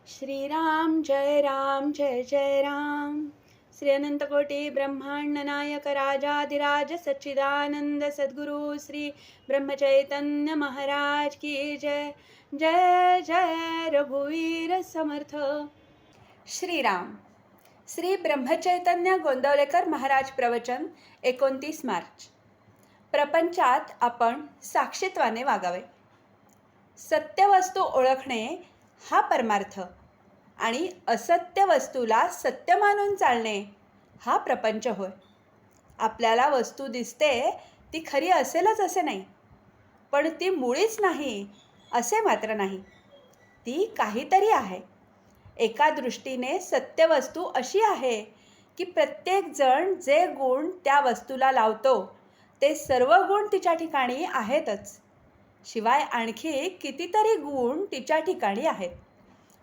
श्रीराम जय जय राम. श्री अनंतकोटी ब्रह्मांड नायक राजाधिराज सच्चिदानंद सद्गुरु श्री ब्रह्मचैतन्य महाराज की जय. जय जय रघुवीर समर्थ. श्रीराम. श्री ब्रह्मचैतन्य गोंदवलेकर महाराज प्रवचन 29 मार्च. प्रपंचात आपण साक्षीत्वाने वागावे. सत्य वस्तू ओळखणे हा परमार्थ आणि असत्य वस्तूला सत्य मानून चालणे हा प्रपंच होय. आपल्याला वस्तू दिसते ती खरी असेलच असे नाही, पण ती मुळीच नाही असे मात्र नाही. ती काहीतरी आहे. एका दृष्टीने सत्य वस्तू अशी आहे की प्रत्येकजण जे गुण त्या वस्तूला लावतो ते सर्व गुण तिच्या ठिकाणी आहेतच. शिवाय आणखी कितीतरी गुण तिच्या ठिकाणी आहेत,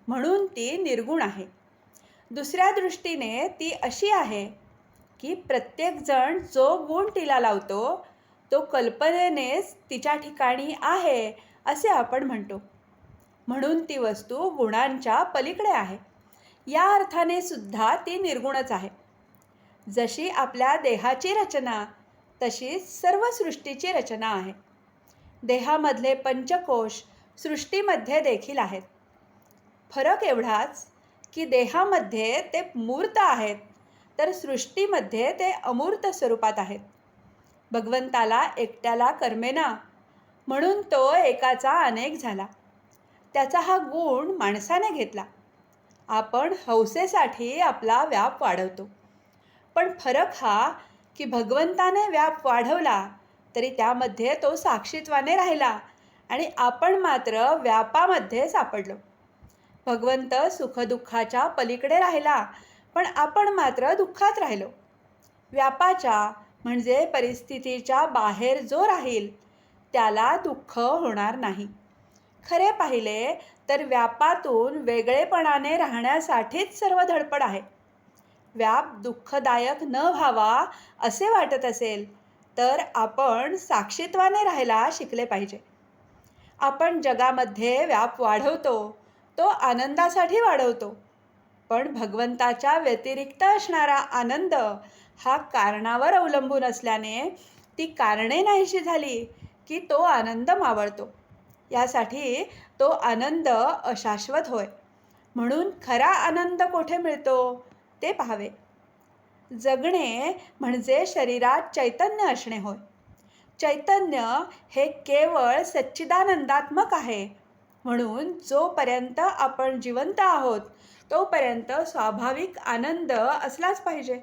म्हणून ती निर्गुण आहे. दुसऱ्या दृष्टीने ती अशी आहे की प्रत्येकजण जो गुण तिला लावतो तो कल्पनेनेच तिच्या ठिकाणी आहे असे आपण म्हणतो, म्हणून ती वस्तू गुणांच्या पलीकडे आहे. या अर्थाने सुद्धा ती निर्गुणच आहे. जशी आपल्या देहाची रचना तशीच सर्व सृष्टीची रचना आहे. देहामधले पंचकोश सृष्टीमध्ये देखील आहेत. फरक एवढाच की देहामध्ये ते मूर्त आहेत तर सृष्टीमध्ये ते अमूर्त स्वरूपात आहेत. भगवंताला एकट्याला करमेना म्हणून तो एकाचा अनेक झाला. त्याचा हा गुण माणसाने घेतला. आपण हौसेसाठी आपला व्याप वाढवतो, पण फरक हा की भगवंताने व्याप वाढवला तरी त्यामध्ये तो साक्षीत्वाने राहिला आणि आपण मात्र व्यापामध्ये सापडलो. भगवंत सुखदुःखाच्या पलीकडे राहिला, पण आपण मात्र दुःखात राहिलो. व्यापाच्या म्हणजे परिस्थितीच्या बाहेर जो राहील त्याला दुःख होणार नाही. खरे पाहिले तर व्यापातून वेगळेपणाने राहण्यासाठीच सर्व धडपड आहे. व्याप दुःखदायक न व्हावा असे वाटत असेल तर आपण साक्षीत्वाने राहायला शिकले पाहिजे. आपण जगामध्ये व्याप वाढवतो तो आनंदासाठी वाढवतो, पण भगवंताच्या व्यतिरिक्त असणारा आनंद हा कारणावर अवलंबून असल्याने ती कारणे नाहीशी झाली की तो आनंद मावळतो. यासाठी तो आनंद अशाश्वत होय. म्हणून खरा आनंद कोठे मिळतो ते पाहावे. जगणे म्हणजे शरीरात चैतन्य असणे होय. चैतन्य हे केवळ सच्चिदानंदात्मक आहे, म्हणून जोपर्यंत आपण जिवंत आहोत तोपर्यंत स्वाभाविक आनंद असलाच पाहिजे.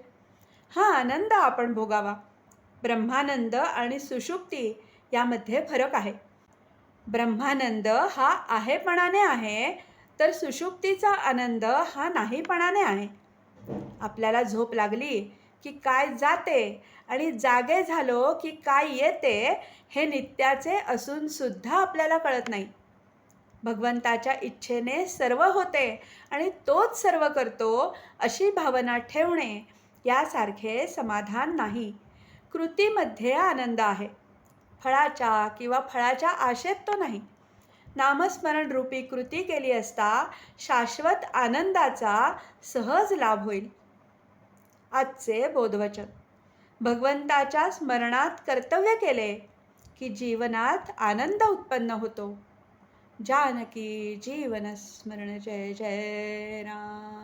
हा आनंद आपण भोगावा. ब्रह्मानंद आणि सुषुप्ती यामध्ये फरक आहे. ब्रह्मानंद हा आहेपणाने आहे तर सुषुप्तीचा आनंद हा नाहीपणाने आहे. आपल्याला झोप लागली की काय जाते आणि जागे झालो की काय येते हे नित्याचे असून सुद्धा आपल्याला कळत नाही. भगवंताच्या इच्छेने सर्व होते आणि तोच सर्व करतो अशी भावना ठेवणे यासारखे समाधान नाही. कृतीमध्ये आनंद आहे, फळाच्या किंवा फळाच्या आशेत तो नाही. नामस्मरण रूपी कृती केली असता शाश्वत आनंदाचा सहज लाभ होईल. आजचे बोधवचन. भगवंताच्या स्मरणात कर्तव्य केले की जीवनात आनंद उत्पन्न होतो. जानकी जीवन स्मरण. जय जय राम.